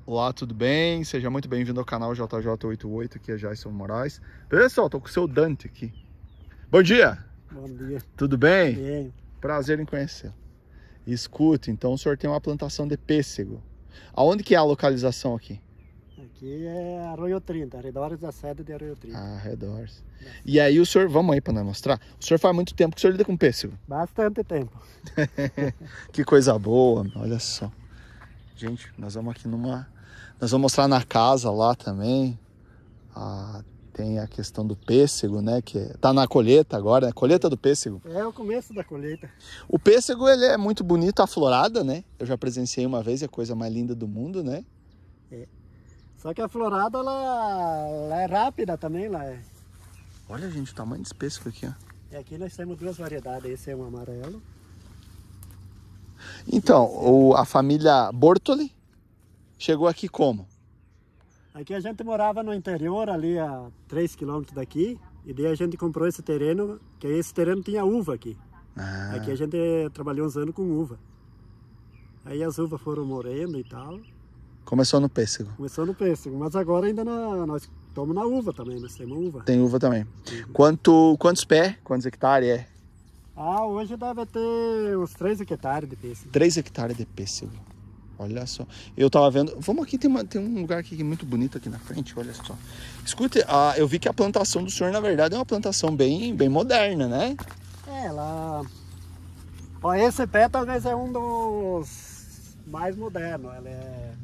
Olá, tudo bem? Seja muito bem-vindo ao canal JJ88, aqui é Jason Moraes. Pessoal, tô com o seu Dante aqui. Bom dia! Bom dia. Tudo bem? Bem. Prazer em conhecê-lo. Escute, então o senhor tem uma plantação de pêssego. Aonde que é a localização aqui? Aqui é Arroio 30, arredores da sede de Arroio 30. Ah, arredores. E aí o senhor, vamos aí para nós mostrar. O senhor faz muito tempo que o senhor lida com pêssego. Bastante tempo. Que coisa boa, olha só. Gente, nós vamos aqui nós vamos mostrar na casa lá também. Tem a questão do pêssego, né? Que tá na colheita agora, né? Colheita do pêssego. É o começo da colheita. O pêssego, ele é muito bonito, aflorada, né? Eu já presenciei uma vez, é a coisa mais linda do mundo, né? É. Só que a florada, ela é rápida também, lá é. Olha, gente, o tamanho desse pêssego aqui, ó. E aqui nós temos duas variedades, esse é um amarelo. Então, a família Bortoli chegou aqui como? Aqui a gente morava no interior, ali a 3 km daqui, e daí a gente comprou esse terreno, que esse terreno tinha uva aqui. Aqui a gente trabalhou uns anos com uva. Aí as uvas foram morrendo e tal. Começou no pêssego. Começou no pêssego, mas agora ainda nós estamos na uva também, nós temos uva. Tem uva também. Quantos pés, quantos hectares é? Hoje deve ter uns 3 hectares de pêssego. 3 hectares de pêssego. Olha só. Eu tava vendo. Vamos aqui, tem um lugar aqui muito bonito aqui na frente, olha só. Escute, eu vi que a plantação do senhor, na verdade, é uma plantação bem moderna, né? Ó, esse pé talvez é um dos mais modernos. Ela é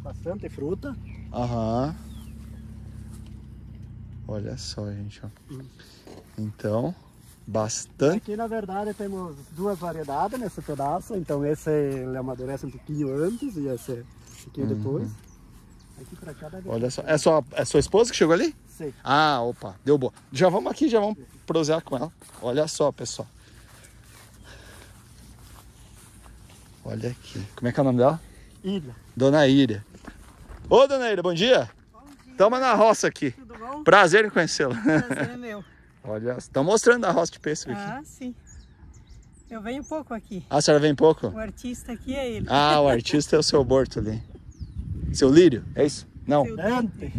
bastante fruta. Aham. Olha só, gente, ó. Então, bastante. Aqui na verdade temos duas variedades nesse pedaço. Então esse ele amadurece um pouquinho antes e esse aqui depois. Aqui pra cá deve... Olha só. É sua esposa que chegou ali? Sim. Ah, opa, deu boa. Já vamos aqui, já vamos prosear com ela. Olha só, pessoal. Olha aqui. Como é que é o nome dela? Ilha. Dona Ira. Ô, Dona Ira, bom dia. Bom dia. Estamos na roça aqui. Tudo bom? Prazer em conhecê-la. Prazer é meu. Olha, estão mostrando a roça de pêssego aqui. Ah, sim. Eu venho pouco aqui. Ah, a senhora vem pouco? O artista aqui é ele. Ah, o artista é o seu Borto ali. Seu Lírio, é isso? Não. Seu Dante.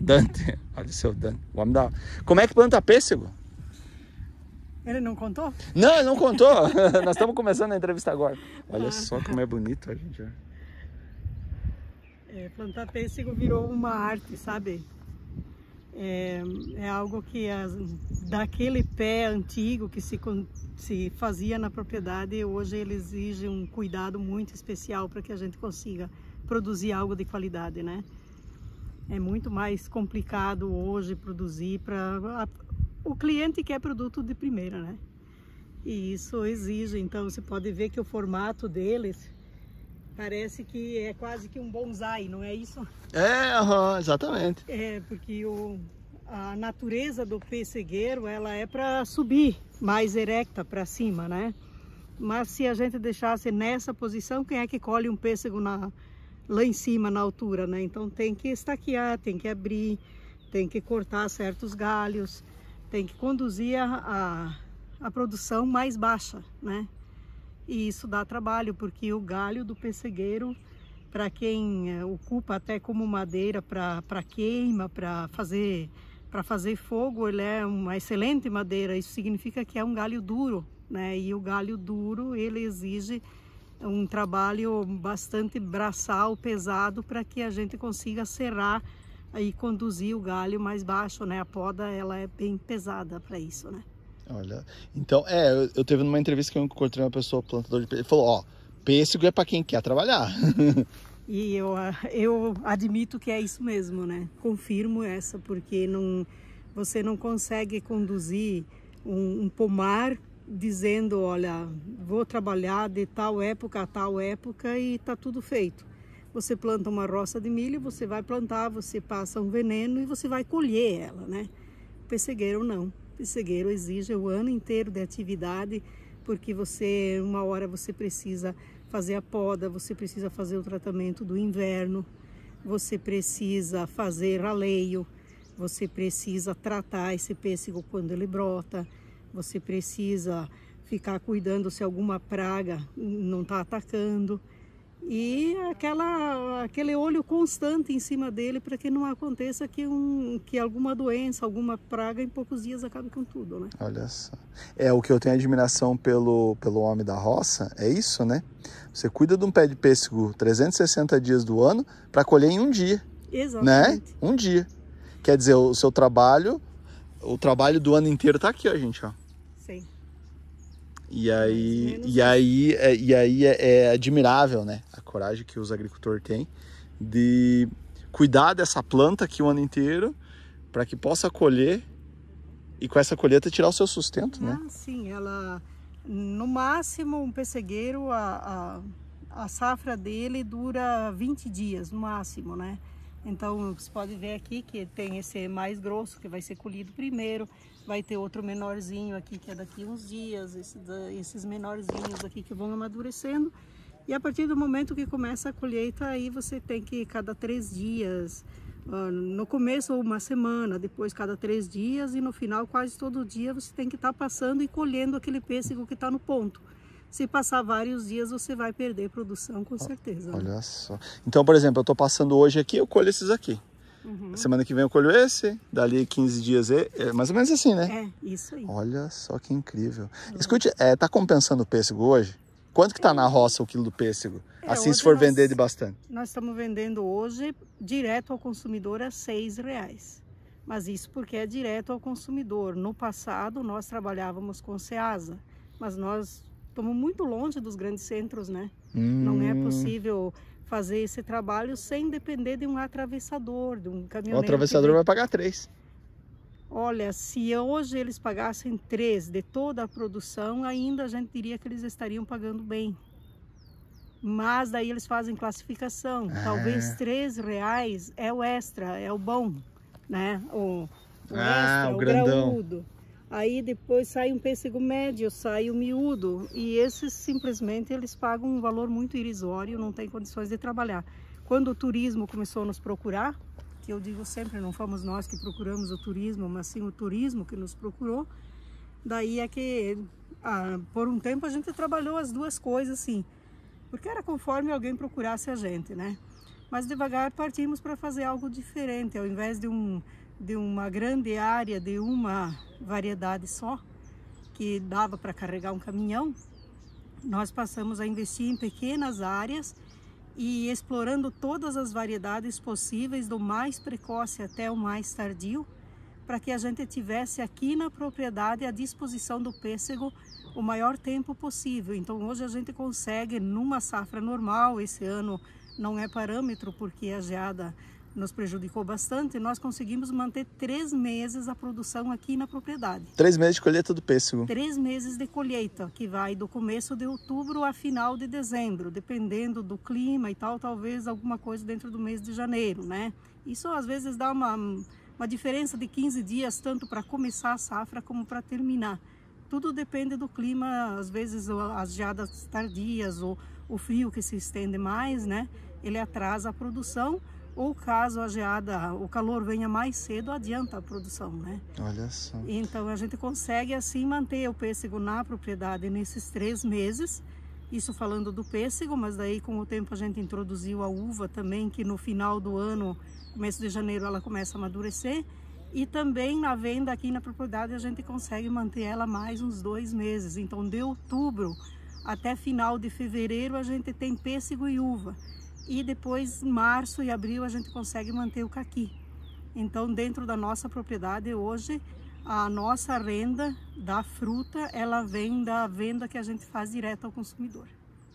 Dante. Olha o seu Dante. Vamos dar. Como é que planta pêssego? Ele não contou? Não, ele não contou. Nós estamos começando a entrevista agora. Olha só como é bonito a gente. Plantar pêssego virou uma arte, sabe? É algo que daquele pé antigo que se fazia na propriedade, hoje ele exige um cuidado muito especial para que a gente consiga produzir algo de qualidade, né? É muito mais complicado hoje produzir para o cliente quer produto de primeira, né? E isso exige, então você pode ver que o formato deles parece que é quase que um bonsai, não é isso? Exatamente. Porque a natureza do pessegueiro, ela é para subir mais erecta para cima, né? Mas se a gente deixasse nessa posição, quem é que colhe um pêssego lá em cima, na altura, né? Então tem que estaquear, tem que abrir, tem que cortar certos galhos, tem que conduzir a produção mais baixa, né? E isso dá trabalho, porque o galho do pessegueiro, para quem ocupa até como madeira para queima, para fazer fogo, ele é uma excelente madeira. Isso significa que é um galho duro, né? E o galho duro, ele exige um trabalho bastante braçal, pesado, para que a gente consiga serrar e conduzir o galho mais baixo, né? A poda, ela é bem pesada para isso, né? Olha, então, eu teve numa entrevista que eu encontrei uma pessoa, plantador de pêssego, ele falou, ó, pêssego é para quem quer trabalhar. E eu admito que é isso mesmo, né? Confirmo essa, porque você não consegue conduzir um pomar dizendo, olha, vou trabalhar de tal época a tal época e tá tudo feito. Você planta uma roça de milho, você vai plantar, você passa um veneno e você vai colher ela, né? O pessegueiro não. O pessegueiro exige o ano inteiro de atividade, porque uma hora você precisa fazer a poda, você precisa fazer o tratamento do inverno, você precisa fazer raleio, você precisa tratar esse pêssego quando ele brota, você precisa ficar cuidando se alguma praga não está atacando. E aquele olho constante em cima dele para que não aconteça que alguma doença, alguma praga em poucos dias acabe com tudo, né? Olha só. É o que eu tenho admiração pelo homem da roça, é isso, né? Você cuida de um pé de pêssego 360 dias do ano para colher em um dia. Exatamente. Né? Um dia. Quer dizer, o seu trabalho, o trabalho do ano inteiro tá aqui, ó, gente, ó. Sim. E aí é admirável, né? A coragem que os agricultores têm de cuidar dessa planta aqui o ano inteiro para que possa colher e com essa colheita tirar o seu sustento, né? Sim, ela no máximo um pessegueiro, a safra dele dura 20 dias no máximo, né? Então você pode ver aqui que tem esse mais grosso que vai ser colhido primeiro. Vai ter outro menorzinho aqui que é daqui uns dias, esses menorzinhos aqui que vão amadurecendo. E a partir do momento que começa a colheita, aí você tem que cada 3 dias, no começo uma semana, depois cada 3 dias e no final quase todo dia você tem que estar passando e colhendo aquele pêssego que está no ponto. Se passar vários dias você vai perder produção com certeza. Olha, né? Só. Então, por exemplo, eu estou passando hoje aqui, eu colho esses aqui. Semana que vem eu colho esse, dali 15 dias, é mais ou menos assim, né? É, isso aí. Olha só que incrível. Escute, tá compensando o pêssego hoje? Quanto que tá na roça o quilo do pêssego? Assim, se for vender de bastante. Nós estamos vendendo hoje direto ao consumidor a R$6. Mas isso porque é direto ao consumidor. No passado nós trabalhávamos com Ceasa, mas nós estamos muito longe dos grandes centros, né? Não é possível fazer esse trabalho sem depender de um atravessador, de um caminhoneiro. O atravessador vai pagar 3. Olha, se hoje eles pagassem 3 de toda a produção, ainda a gente diria que eles estariam pagando bem. Mas daí eles fazem classificação. Talvez R$3 é o extra, é o bom, né? O extra, o grandão. graúdo. Aí depois sai um pêssego médio, sai o miúdo. E esses simplesmente eles pagam um valor muito irrisório, não tem condições de trabalhar. Quando o turismo começou a nos procurar, que eu digo sempre, não fomos nós que procuramos o turismo, mas sim o turismo que nos procurou, daí é que por um tempo a gente trabalhou as duas coisas assim, porque era conforme alguém procurasse a gente, né? Mas devagar partimos para fazer algo diferente, ao invés de uma grande área, de uma variedade só, que dava para carregar um caminhão, nós passamos a investir em pequenas áreas e explorando todas as variedades possíveis, do mais precoce até o mais tardio, para que a gente tivesse aqui na propriedade à disposição do pêssego o maior tempo possível. Então hoje a gente consegue, numa safra normal, esse ano não é parâmetro porque a geada nos prejudicou bastante, nós conseguimos manter 3 meses a produção aqui na propriedade. 3 meses de colheita do pêssego. 3 meses de colheita, que vai do começo de outubro a final de dezembro, dependendo do clima e tal, talvez alguma coisa dentro do mês de janeiro, né? Isso às vezes dá uma diferença de 15 dias, tanto para começar a safra como para terminar. Tudo depende do clima, às vezes as geadas tardias ou o frio que se estende mais, né? Ele atrasa a produção. Ou caso a geada, o calor venha mais cedo, adianta a produção, né? Olha só. Então a gente consegue assim manter o pêssego na propriedade nesses 3 meses. Isso falando do pêssego, mas daí com o tempo a gente introduziu a uva também, que no final do ano, começo de janeiro, ela começa a amadurecer. E também na venda aqui na propriedade a gente consegue manter ela mais uns 2 meses. Então de outubro até final de fevereiro a gente tem pêssego e uva. E depois, março e abril, a gente consegue manter o caqui. Então, dentro da nossa propriedade, hoje, a nossa renda da fruta, ela vem da venda que a gente faz direto ao consumidor.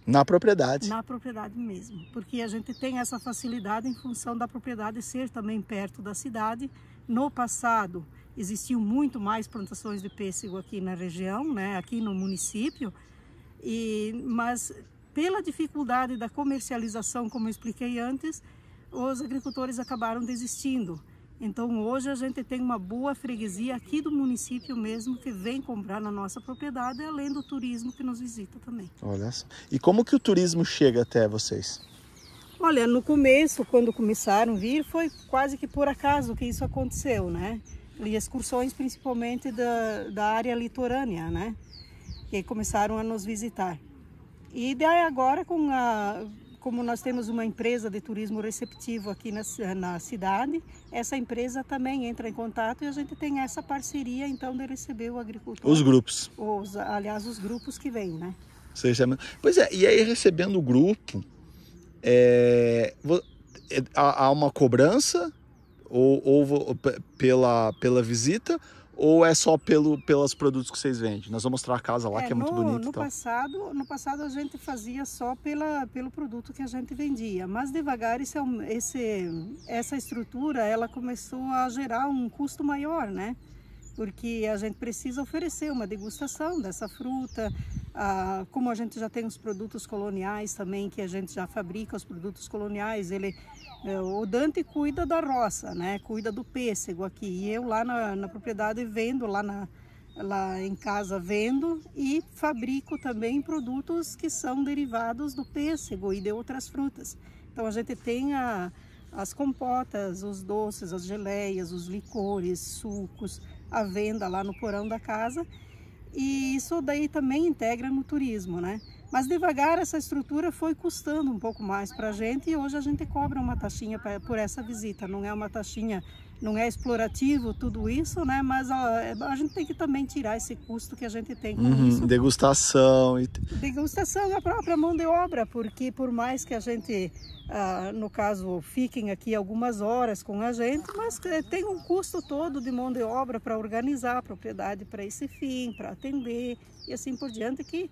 Na propriedade? Na propriedade mesmo. Porque a gente tem essa facilidade em função da propriedade ser também perto da cidade. No passado, existiam muito mais plantações de pêssego aqui na região, né? Aqui no município. Mas pela dificuldade da comercialização, como eu expliquei antes, os agricultores acabaram desistindo. Então hoje a gente tem uma boa freguesia aqui do município mesmo que vem comprar na nossa propriedade, além do turismo que nos visita também. Olha só. E como que o turismo chega até vocês? Olha, no começo, quando começaram a vir, foi quase que por acaso que isso aconteceu, né? E excursões principalmente da área litorânea, com que começaram a nos visitar. E daí agora, com como nós temos uma empresa de turismo receptivo aqui na cidade, essa empresa também entra em contato e a gente tem essa parceria, então, de receber o agricultor. Os grupos. Aliás, os grupos que vêm, né? Pois é, e aí recebendo o grupo, há uma cobrança ou pela visita, ou é só pelos produtos que vocês vendem? Nós vamos mostrar a casa lá, que é muito bonita. No passado a gente fazia só pelo produto que a gente vendia, mas devagar essa estrutura ela começou a gerar um custo maior, né? Porque a gente precisa oferecer uma degustação dessa fruta, como a gente já tem os produtos coloniais também, que a gente já fabrica os produtos coloniais, o Dante cuida da roça, né? Cuida do pêssego aqui, e eu lá na propriedade vendo, lá em casa vendo e fabrico também produtos que são derivados do pêssego e de outras frutas. Então a gente tem as compotas, os doces, as geleias, os licores, sucos, à venda lá no porão da casa, e isso daí também integra no turismo, né? Mas devagar essa estrutura foi custando um pouco mais para a gente, e hoje a gente cobra uma taxinha por essa visita. Não é uma taxinha, não é explorativo tudo isso, né? Mas a gente tem que também tirar esse custo que a gente tem com isso. Degustação. Degustação é a própria mão de obra, porque por mais que a gente, no caso, fiquem aqui algumas horas com a gente, mas tem um custo todo de mão de obra para organizar a propriedade para esse fim, para atender e assim por diante, que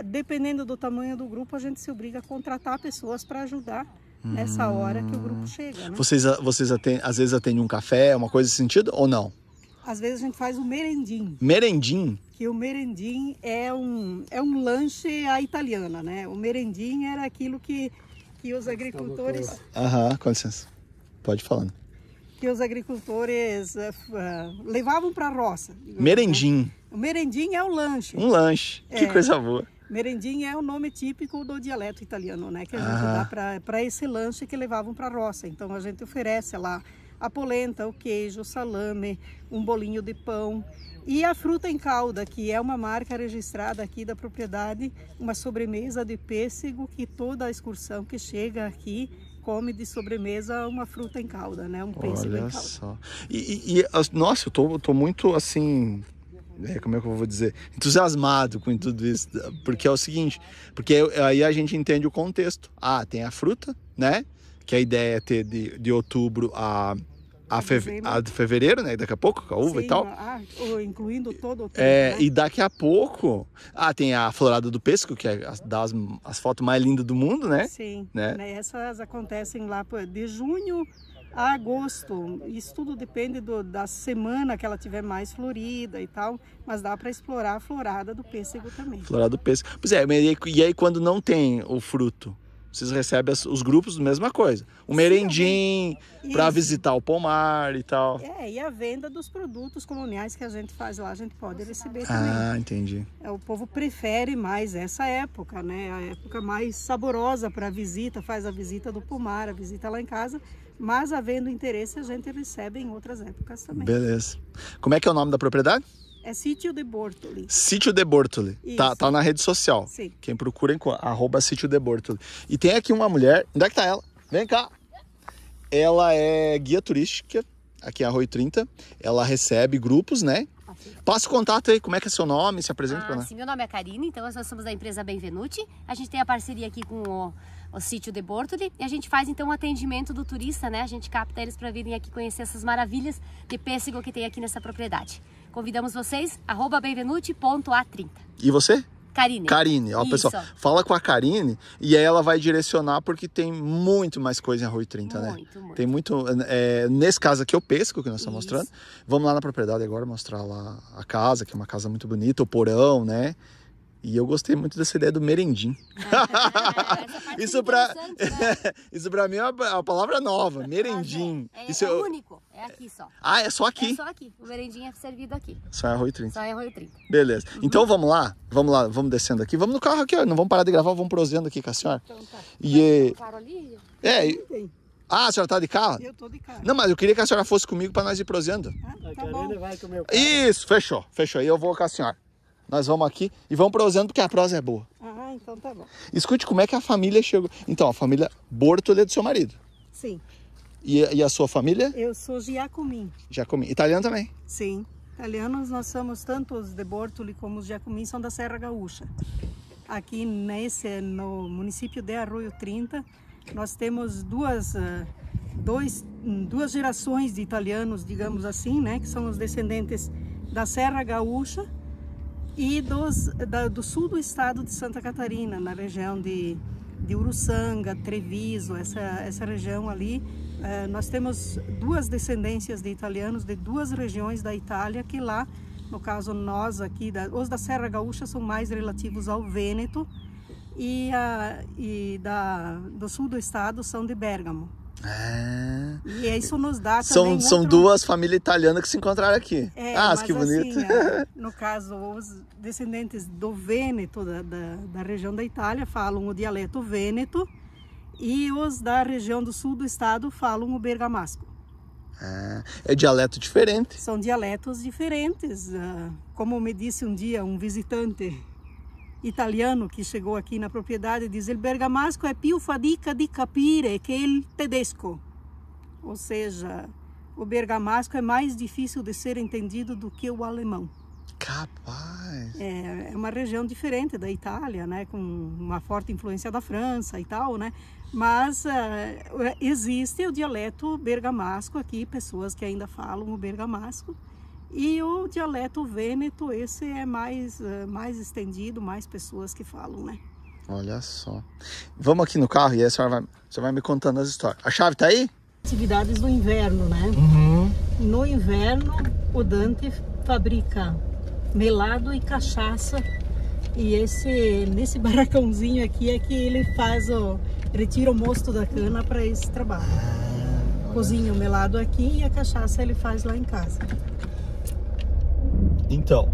dependendo do tamanho do grupo, a gente se obriga a contratar pessoas para ajudar nessa hora que o grupo chega, né? Vocês às vezes atendem um café, uma coisa nesse sentido, ou não? Às vezes a gente faz o merendim. Merendim? Que o merendim é um lanche à italiana, né? O merendim era aquilo que os agricultores... Com licença. Pode falar. Que os agricultores levavam para a roça. Merendim. Né? O merendim é o lanche. Um lanche. Que coisa boa. Merendim é o nome típico do dialeto italiano, né? Que a gente dá para esse lanche que levavam para a roça. Então a gente oferece lá a polenta, o queijo, o salame, um bolinho de pão e a fruta em calda, que é uma marca registrada aqui da propriedade, uma sobremesa de pêssego que toda a excursão que chega aqui come de sobremesa uma fruta em calda, né? Um pêssego em calda. Olha só. Nossa, eu tô muito assim... como é que eu vou dizer? Entusiasmado com tudo isso, porque é o seguinte, porque aí a gente entende o contexto. Tem a fruta, né? Que a ideia é ter de outubro a fevereiro, né? Daqui a pouco, com a uva. Sim, e tal. Incluindo todo o tempo, né? E daqui a pouco, tem a florada do pêssego, que é as fotos mais lindas do mundo, né? Sim, né? Essas acontecem lá de junho a agosto. Isso tudo depende da semana que ela tiver mais florida e tal, mas dá para explorar a florada do pêssego também. Florada do pêssego. Pois é, e aí quando não tem o fruto, vocês recebem os grupos, mesma coisa. O merendim, para visitar o pomar e tal. E a venda dos produtos coloniais que a gente faz lá, a gente pode receber também. Entendi. O povo prefere mais essa época, né? A época mais saborosa para a visita, faz a visita do pomar, a visita lá em casa. Mas, havendo interesse, a gente recebe em outras épocas também. Beleza. Como é que é o nome da propriedade? É Sítio de Bortoli. Sítio de Bortoli. Tá na rede social. Sim. Quem procura, @Sítio de Bortoli. E tem aqui uma mulher. Onde é que tá ela? Vem cá. Ela é guia turística aqui em Arroio 30. Ela recebe grupos, né? Passa o contato aí, como é que é seu nome? Se apresenta para nós. Sim, meu nome é Karine, então nós somos da empresa Benvenuti. A gente tem a parceria aqui com o Sítio de Bortoli e a gente faz então o atendimento do turista, né? A gente capta eles para virem aqui conhecer essas maravilhas de pêssego que tem aqui nessa propriedade. Convidamos vocês, @benvenuti.a30. E você? Karine. Karine, ó, pessoal, fala com a Karine e aí ela vai direcionar, porque tem muito mais coisa em Arroio 30, né? Muito. Tem muito, nesse caso aqui é o pêssego que nós estamos mostrando. Vamos lá na propriedade agora mostrar lá a casa, que é uma casa muito bonita, o porão, né? E eu gostei muito dessa ideia do merendim. Isso pra mim é uma palavra nova, merendim. Isso é único, é aqui só. É só aqui? É só aqui, o merendim é servido aqui. Só em Arroio 30. Só em Arroio 30. Beleza, então vamos lá, vamos descendo aqui. Vamos no carro aqui, ó. Não vamos parar de gravar, vamos prosseando aqui com a senhora. Então tá. Carro ali? A senhora tá de carro? Eu tô de carro. Não, mas eu queria que a senhora fosse comigo pra nós ir prosseando. A Karine vai com o meu carro. Isso, fechou. Aí eu vou com a senhora. Nós vamos aqui e vamos prosando porque a prosa é boa. Ah, então tá bom. Escute como é que a família chegou. Então, a família Bortoli é do seu marido. Sim. E a sua família? Eu sou Giacomin. Giacomin. Italiano também? Sim. Italianos, nós somos tanto os de Bortoli como os Giacomin, são da Serra Gaúcha. Aqui no município de Arroio 30, nós temos duas gerações de italianos, digamos assim, né? Que são os descendentes da Serra Gaúcha e do sul do estado de Santa Catarina, na região de Uruçanga, Treviso, essa região ali. Nós temos duas descendências de italianos de duas regiões da Itália, que lá, no caso nós aqui, os da Serra Gaúcha são mais relativos ao Vêneto e do sul do estado são de Bérgamo. E isso nos dá também São duas famílias italianas que se encontraram aqui. Mas que bonito. Assim, no caso, os descendentes do Vêneto, da região da Itália, falam o dialeto vêneto, e os da região do sul do estado falam o bergamasco. É dialeto diferente. São dialetos diferentes. Como me disse um dia um visitante italiano que chegou aqui na propriedade, diz: "Il bergamasco é più fatica di capire che il tedesco." Ou seja, o bergamasco é mais difícil de ser entendido do que o alemão. Capaz! É uma região diferente da Itália, né? Com uma forte influência da França e tal, né? Mas existe o dialeto bergamasco aqui, pessoas que ainda falam o bergamasco. E o dialeto vêneto, esse é mais estendido, mais pessoas que falam, né? Olha só. Vamos aqui no carro e aí você vai me contando as histórias. A chave tá aí? Atividades do inverno, né? No inverno, o Dante fabrica melado e cachaça. E nesse barracãozinho aqui é que ele retira o mosto da cana para esse trabalho. Cozinha o melado aqui e a cachaça ele faz lá em casa. Então,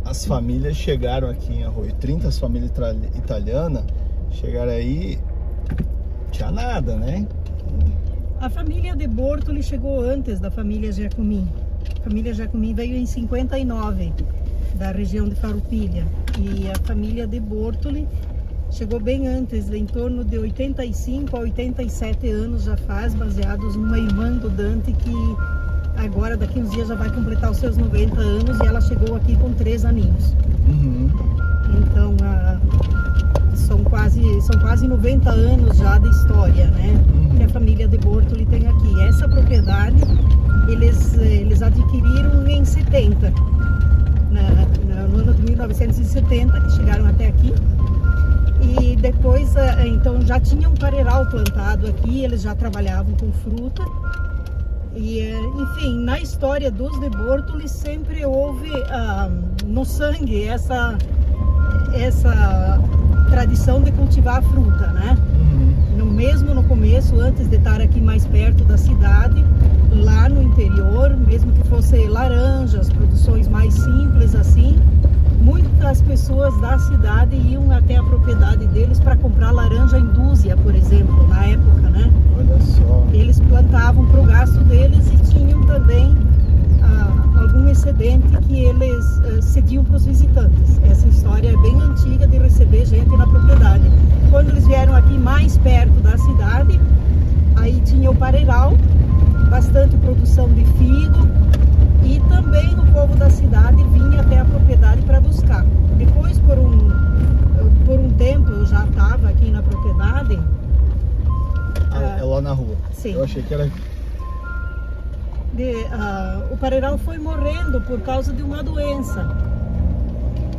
as famílias chegaram aqui em Arroio 30, as famílias italianas chegaram aí, não tinha nada, né? A família de Bortoli chegou antes da família Giacomin. A família Giacomin veio em 59, da região de Farroupilha. E a família de Bortoli chegou bem antes, em torno de 85 a 87 anos já faz, baseados numa irmã do Dante que agora, daqui uns dias, já vai completar os seus 90 anos e ela chegou aqui com 3 aninhos. Então, são quase 90 anos já de história, né? Que a família de Bortoli tem aqui. Essa propriedade, eles adquiriram em 70, no ano de 1970, que chegaram até aqui. E depois, então, já tinha um pareiral plantado aqui, eles já trabalhavam com fruta. E, enfim, na história dos de Bortoli sempre houve no sangue essa tradição de cultivar a fruta, né? Mesmo no começo, antes de estar aqui mais perto da cidade, lá no interior, mesmo que fosse laranjas, produções mais simples assim, muitas pessoas da cidade iam até a propriedade deles para comprar laranja em dúzia, por exemplo, na época, né? Olha só. Eles plantavam para o gasto deles e tinham também algum excedente que eles cediam para os visitantes. Essa história é bem antiga de receber gente na propriedade. Quando eles vieram aqui mais perto da cidade, aí tinha o pareiral, bastante produção de figo, e também o povo da cidade vinha até a propriedade para buscar. Depois, por um tempo, eu já estava aqui na propriedade. É lá na rua. Sim. Eu achei que era... O pareiral foi morrendo por causa de uma doença.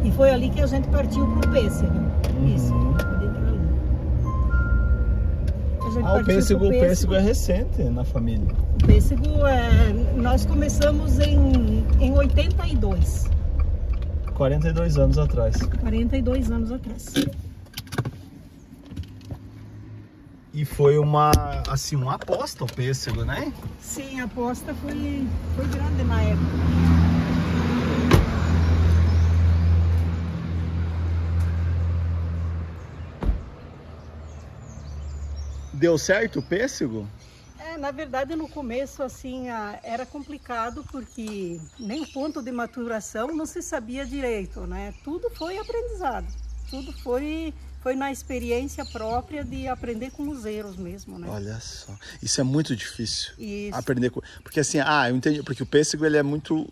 E foi ali que a gente partiu para o pêssego. Isso, pode entrar ali. O pêssego é recente na família. O pêssego, nós começamos em 82. 42 anos atrás. 42 anos atrás. E foi uma aposta o pêssego, né? Sim, a aposta foi grande na época. Deu certo o pêssego? Na verdade, no começo, assim, era complicado porque nem ponto de maturação não se sabia direito, né? Tudo foi aprendizado, tudo foi na experiência própria de aprender com os erros mesmo, né? Olha só, isso é muito difícil. Isso. Aprender com... Porque assim, eu entendi, porque o pêssego ele é muito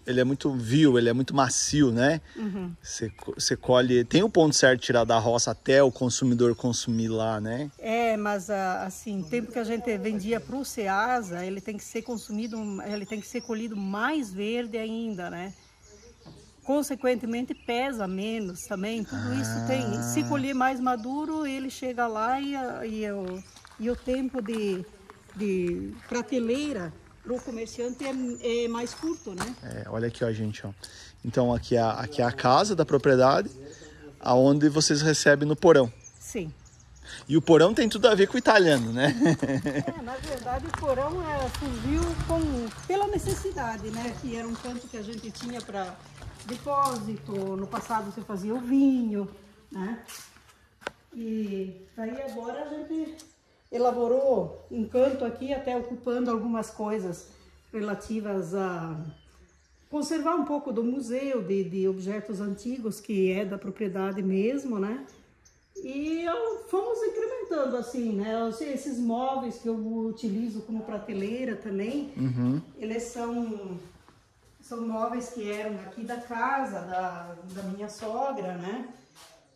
vil, ele é muito macio, né? Uhum. Você colhe, tem o ponto certo de tirar da roça até o consumidor consumir lá, né? Mas assim, o tempo que a gente vendia para o Ceasa, ele tem que ser consumido, ele tem que ser colhido mais verde ainda, né? Consequentemente pesa menos também, tudo isso tem. Se colher mais maduro, ele chega lá e o tempo de prateleira para o comerciante é mais curto, né? Olha aqui, ó, gente, ó. Então aqui é a casa da propriedade, aonde vocês recebem no porão. Sim. E o porão tem tudo a ver com o italiano, né? Na verdade, o porão surgiu pela necessidade, né? Que era um canto que a gente tinha para depósito, no passado você fazia o vinho, né? E daí agora a gente elaborou um canto aqui, até ocupando algumas coisas relativas a conservar um pouco do museu, de objetos antigos, que é da propriedade mesmo, né? E fomos incrementando assim, né? Esses móveis que eu utilizo como prateleira também, eles são móveis que eram aqui da casa da minha sogra, né?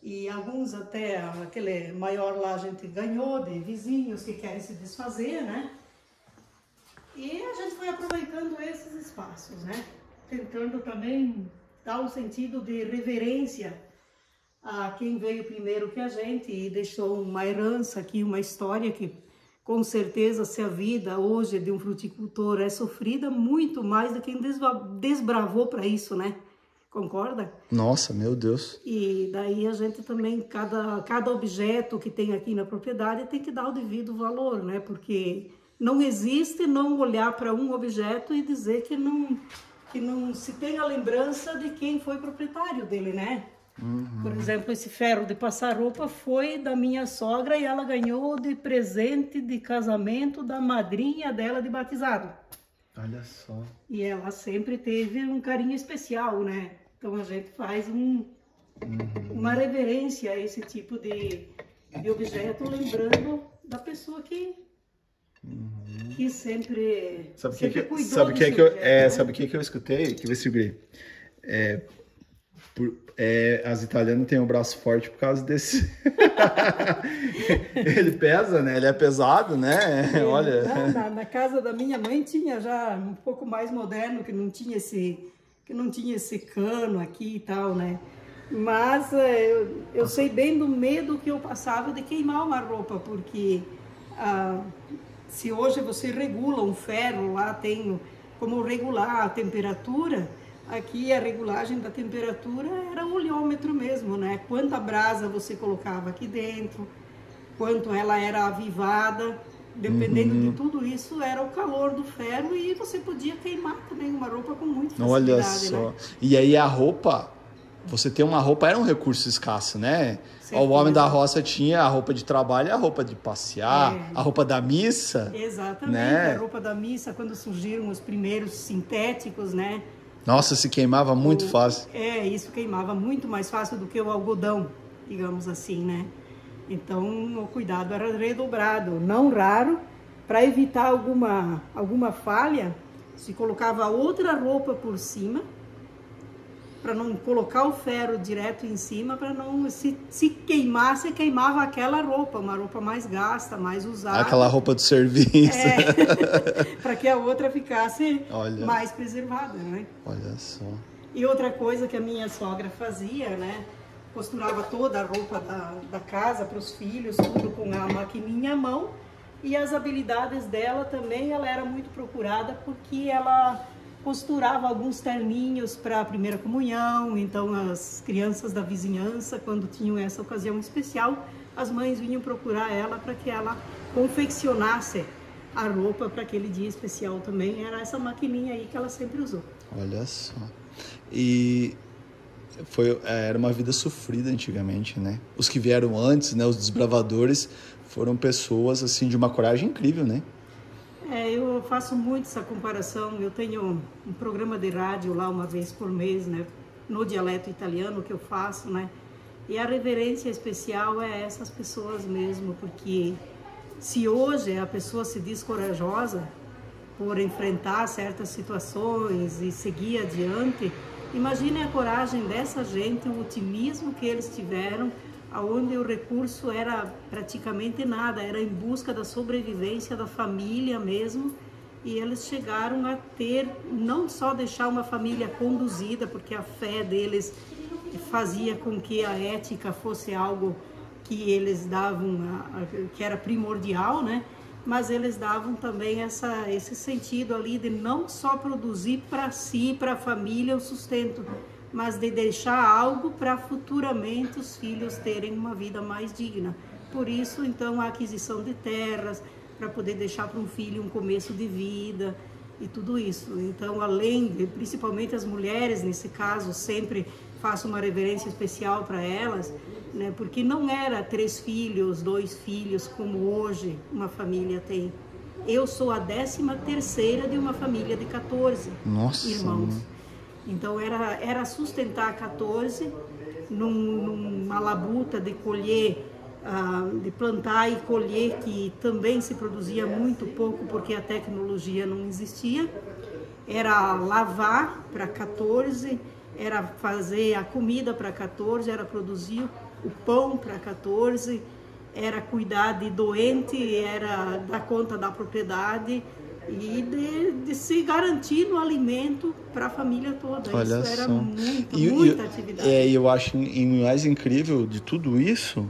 E alguns até, aquele maior lá a gente ganhou de vizinhos que querem se desfazer, né? E a gente foi aproveitando esses espaços, né? Tentando também dar um sentido de reverência a quem veio primeiro que a gente e deixou uma herança aqui, uma história que com certeza, se a vida hoje de um fruticultor é sofrida, muito mais do que quem desbravou para isso, né? Concorda? Nossa, meu Deus. E daí a gente também, cada objeto que tem aqui na propriedade tem que dar o devido valor, né? Porque não existe não olhar para um objeto e dizer que não se tem a lembrança de quem foi proprietário dele, né? Por exemplo, esse ferro de passar roupa foi da minha sogra e ela ganhou de presente de casamento da madrinha dela de batizado. Olha só. E ela sempre teve um carinho especial, né? Então a gente faz uma reverência a esse tipo de objeto, lembrando da pessoa que sempre, cuidou sabe desse que eu, objeto, né? Sabe o que eu escutei? Que eu segurei. As italianas têm um braço forte por causa desse. Ele pesa, né? Ele é pesado, né? Olha. Na casa da minha mãe tinha já um pouco mais moderno, que não tinha esse cano aqui e tal, né? Mas eu sei bem do medo que eu passava de queimar uma roupa, porque se hoje você regula um ferro, lá tem como regular a temperatura. Aqui a regulagem da temperatura era o olhômetro mesmo, né? Quanta brasa você colocava aqui dentro, quanto ela era avivada, dependendo de tudo isso, era o calor do ferro e você podia queimar também uma roupa com muita facilidade. Olha só. Né? E aí a roupa, você ter uma roupa era um recurso escasso, né? O homem da roça tinha a roupa de trabalho e a roupa de passear, a roupa da missa. Exatamente, né? A roupa da missa, quando surgiram os primeiros sintéticos, né? Nossa, se queimava muito fácil. Isso queimava muito mais fácil do que o algodão, digamos assim, né? Então, o cuidado era redobrado. Não raro, para evitar alguma falha, se colocava outra roupa por cima, para não colocar o ferro direto em cima, para não se queimasse, queimava aquela roupa, uma roupa mais gasta, mais usada. Aquela roupa do serviço. Para que a outra ficasse mais preservada, né? Olha só. E outra coisa que a minha sogra fazia, né? Costurava toda a roupa da casa para os filhos, tudo com a maquininha à mão. E as habilidades dela também, ela era muito procurada porque ela costurava alguns terninhos para a primeira comunhão. Então as crianças da vizinhança, quando tinham essa ocasião especial, as mães vinham procurar ela para que ela confeccionasse a roupa para aquele dia especial também. Era essa maquininha aí que ela sempre usou. Olha só. E era uma vida sofrida antigamente, né? Os que vieram antes, né, os desbravadores, foram pessoas assim de uma coragem incrível, né? Eu faço muito essa comparação. Eu tenho um programa de rádio lá uma vez por mês, né? No dialeto italiano que eu faço, né? E a reverência especial é essas pessoas mesmo, porque se hoje a pessoa se diz corajosa por enfrentar certas situações e seguir adiante, imagine a coragem dessa gente, o otimismo que eles tiveram, onde o recurso era praticamente nada, era em busca da sobrevivência da família mesmo, e eles chegaram a ter, não só deixar uma família conduzida, porque a fé deles fazia com que a ética fosse algo que eles davam, que era primordial, né? Mas eles davam também esse sentido ali de não só produzir para si, para a família, o sustento, mas de deixar algo para futuramente os filhos terem uma vida mais digna. Por isso, então, a aquisição de terras, para poder deixar para um filho um começo de vida e tudo isso. Então, além de, principalmente as mulheres, nesse caso, sempre faço uma reverência especial para elas, né? Porque não era 3 filhos, 2 filhos, como hoje uma família tem. Eu sou a 13ª de uma família de 14 irmãos. Então era sustentar 14 numa labuta de colher, de plantar e colher, que também se produzia muito pouco porque a tecnologia não existia. Era lavar para 14, era fazer a comida para 14, era produzir o pão para 14, era cuidar de doente, era dar conta da propriedade e de se garantir no alimento para a família toda. Olha isso era só. muita atividade. E eu acho mais incrível de tudo isso,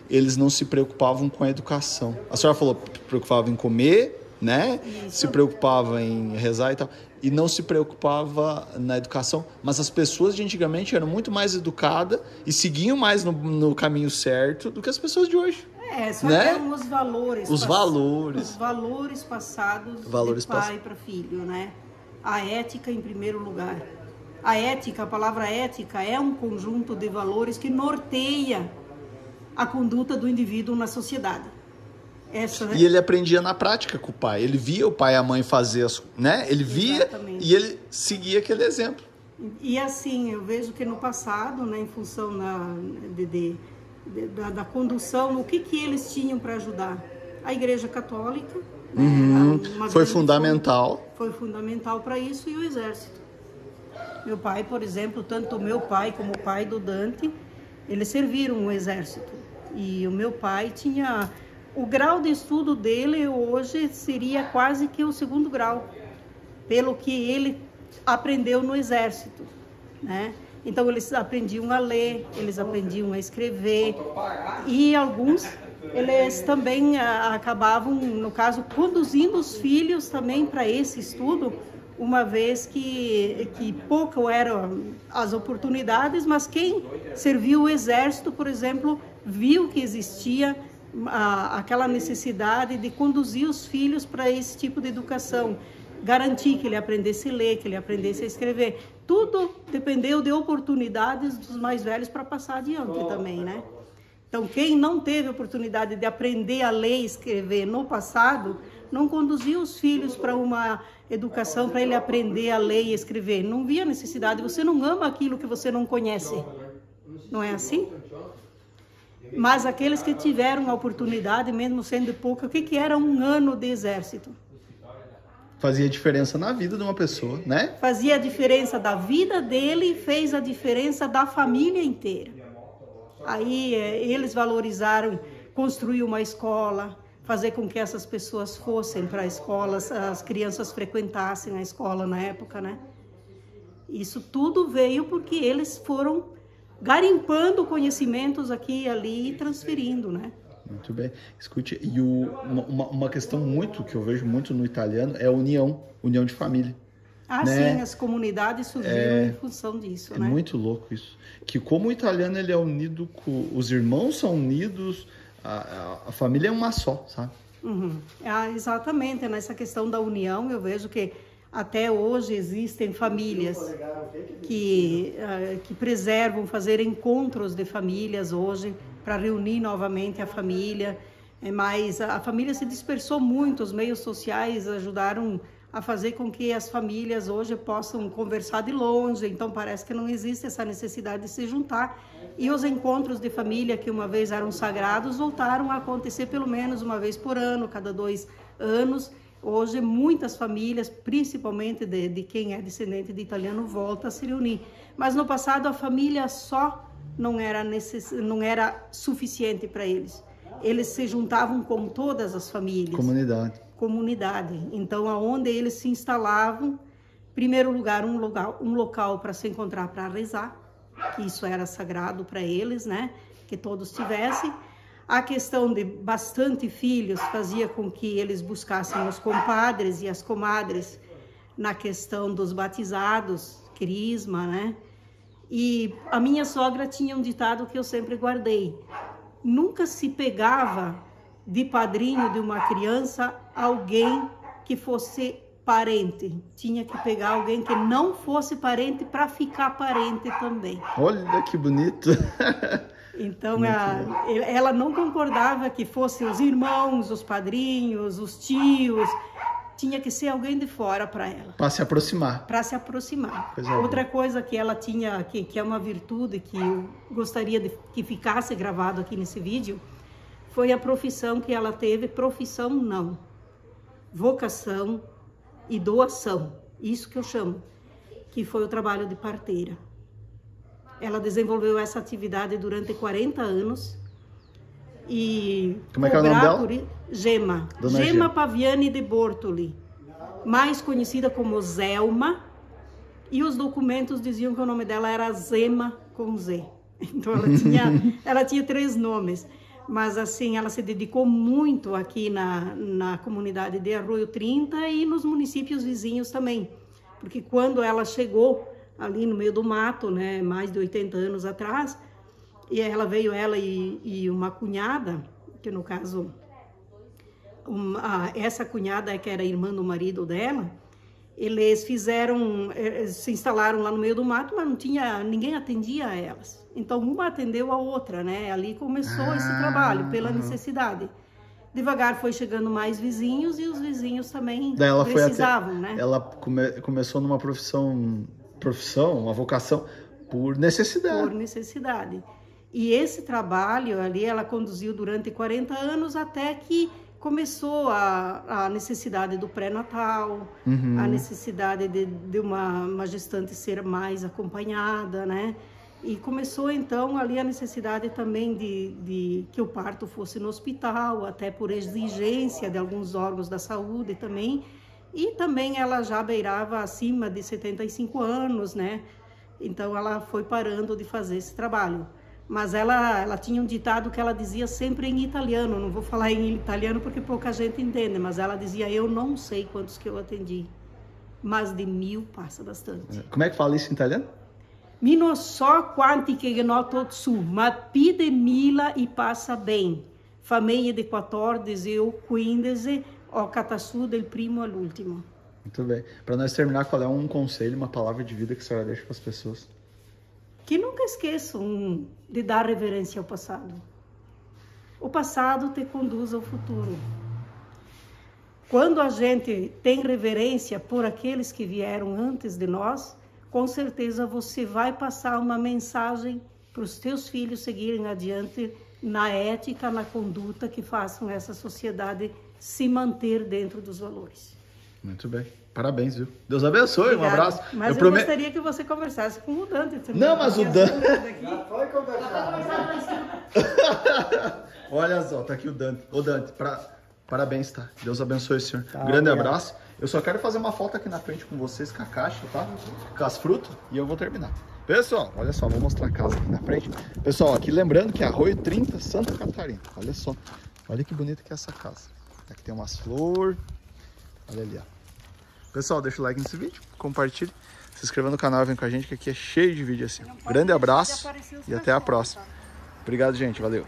eles não se preocupavam com a educação. A senhora falou que preocupava em comer, né? Isso. Se preocupava em rezar e tal. E não se preocupava na educação. Mas as pessoas de antigamente eram muito mais educadas e seguiam mais no caminho certo do que as pessoas de hoje. Só né? eram os valores. Os valores passados de pai para filho, né? A ética em primeiro lugar. A palavra ética é um conjunto de valores que norteia a conduta do indivíduo na sociedade. E ele aprendia na prática com o pai. Ele via o pai e a mãe fazer, né? Ele via. Exatamente. E ele seguia aquele exemplo. E assim, eu vejo que no passado, né, em função da condução, o que eles tinham para ajudar? A Igreja Católica. Foi fundamental. Foi fundamental para isso, e o Exército. Meu pai, por exemplo, tanto o meu pai como o pai do Dante, eles serviram o Exército. E o meu pai tinha... O grau de estudo dele hoje seria quase que o 2º grau, pelo que ele aprendeu no Exército, né? Então eles aprendiam a ler, eles aprendiam a escrever, e alguns eles também acabavam, no caso, conduzindo os filhos também para esse estudo, uma vez que pouco eram as oportunidades, mas quem serviu o Exército, por exemplo, viu que existia aquela necessidade de conduzir os filhos para esse tipo de educação, garantir que ele aprendesse a ler, que ele aprendesse a escrever. Tudo dependeu de oportunidades dos mais velhos para passar adiante também, né? Então, quem não teve oportunidade de aprender a ler e escrever no passado, não conduziu os filhos para uma educação, para ele aprender a ler e escrever. Não via necessidade. Você não ama aquilo que você não conhece. Não é assim? Mas aqueles que tiveram a oportunidade, mesmo sendo pouca, o que era um ano de exército? Fazia diferença na vida de uma pessoa, né? Fazia a diferença da vida dele e fez a diferença da família inteira. Aí eles valorizaram construir uma escola, fazer com que essas pessoas fossem para a escola, as crianças frequentassem a escola na época, né? Isso tudo veio porque eles foram garimpando conhecimentos aqui e ali e transferindo, né? Muito bem. Escute, e uma questão que eu vejo muito no italiano é a união de família. Né? Sim, as comunidades surgiram em função disso, né? É muito louco isso. Que como o italiano ele é unido, os irmãos são unidos, a família é uma só, sabe? Exatamente, nessa questão da união eu vejo que até hoje existem famílias que preservam fazer encontros de famílias hoje para reunir novamente a família. Mas a família se dispersou muito, os meios sociais ajudaram a fazer com que as famílias hoje possam conversar de longe, então parece que não existe essa necessidade de se juntar. E os encontros de família, que uma vez eram sagrados, voltaram a acontecer pelo menos uma vez por ano, cada 2 anos. Hoje, muitas famílias, principalmente de quem é descendente de italiano, volta a se reunir. Mas no passado, a família só não era suficiente para eles. Eles se juntavam com todas as famílias. Comunidade. Então, aonde eles se instalavam, em primeiro lugar, um local para se encontrar para rezar, que isso era sagrado para eles, né? Que todos tivessem. A questão de bastante filhos fazia com que eles buscassem os compadres e as comadres na questão dos batizados, crisma, né? E a minha sogra tinha um ditado que eu sempre guardei: nunca se pegava de padrinho de uma criança alguém que fosse parente. Tinha que pegar alguém que não fosse parente para ficar parente também. Olha que bonito! Então, ela não concordava que fossem os irmãos, os padrinhos, os tios. Tinha que ser alguém de fora para ela. Para se aproximar. Para se aproximar. Outra coisa que ela tinha, que é uma virtude que eu gostaria que ficasse gravado aqui nesse vídeo, foi a profissão que ela teve. Profissão não. Vocação e doação. Isso que eu chamo. Que foi o trabalho de parteira. Ela desenvolveu essa atividade durante 40 anos. E como é que é o nome dela? Gema. Gema Paviani de Bortoli. Mais conhecida como Zelma. E os documentos diziam que o nome dela era Zema com Z. Então ela tinha 3 nomes. Mas assim, ela se dedicou muito aqui na comunidade de Arroio 30 e nos municípios vizinhos também. Porque quando ela chegou ali no meio do mato, né, mais de 80 anos atrás, e ela e uma cunhada, que no caso, essa cunhada que era irmã do marido dela, eles se instalaram lá no meio do mato, mas ninguém atendia a elas. Então uma atendeu a outra, né? Ali começou esse trabalho, pela necessidade. Devagar foi chegando mais vizinhos e os vizinhos também precisavam, né? Ela começou numa profissão, uma vocação por necessidade. Por necessidade. E esse trabalho ali ela conduziu durante 40 anos até que começou a necessidade do pré-natal, a necessidade de uma gestante ser mais acompanhada, né? E começou então ali a necessidade também de que o parto fosse no hospital, até por exigência de alguns órgãos da saúde também. E também ela já beirava acima de 75 anos, né? Então ela foi parando de fazer esse trabalho. Mas ela tinha um ditado que ela dizia sempre em italiano. Não vou falar em italiano porque pouca gente entende, mas ela dizia: eu não sei quantos que eu atendi, mas de 1000 passa bastante. Como é que fala isso em italiano? Mi non so quanti che noto su, ma più di 1000 e passa bem. Famiglie de 14 ou 15, ho cataçu del primo all'ultimo. Muito bem. Para nós terminar, qual é um conselho, uma palavra de vida que a senhora deixa para as pessoas? Que nunca esqueçam de dar reverência ao passado. O passado te conduz ao futuro. Quando a gente tem reverência por aqueles que vieram antes de nós, com certeza você vai passar uma mensagem para os teus filhos seguirem adiante na ética, na conduta que façam essa sociedade se manter dentro dos valores. Muito bem. Parabéns, viu? Deus abençoe. Obrigada. Um abraço. Mas eu gostaria que você conversasse com o Dante também. Não, mas o Dante... Já foi conversar. Olha só, tá aqui o Dante. Ô Dante, parabéns, tá? Deus abençoe o senhor. Um grande abraço. Eu só quero fazer uma foto aqui na frente com vocês, com a caixa, tá? Com as frutas, e eu vou terminar. Pessoal, olha só, vou mostrar a casa aqui na frente. Pessoal, aqui lembrando que é Arroio 30, Santa Catarina. Olha só. Olha que bonita que é essa casa. Aqui tem umas flores. Olha ali, ó. Pessoal, deixa o like nesse vídeo, compartilhe, se inscreva no canal, vem com a gente que aqui é cheio de vídeo assim. Grande abraço e até a próxima. Obrigado, gente. Valeu.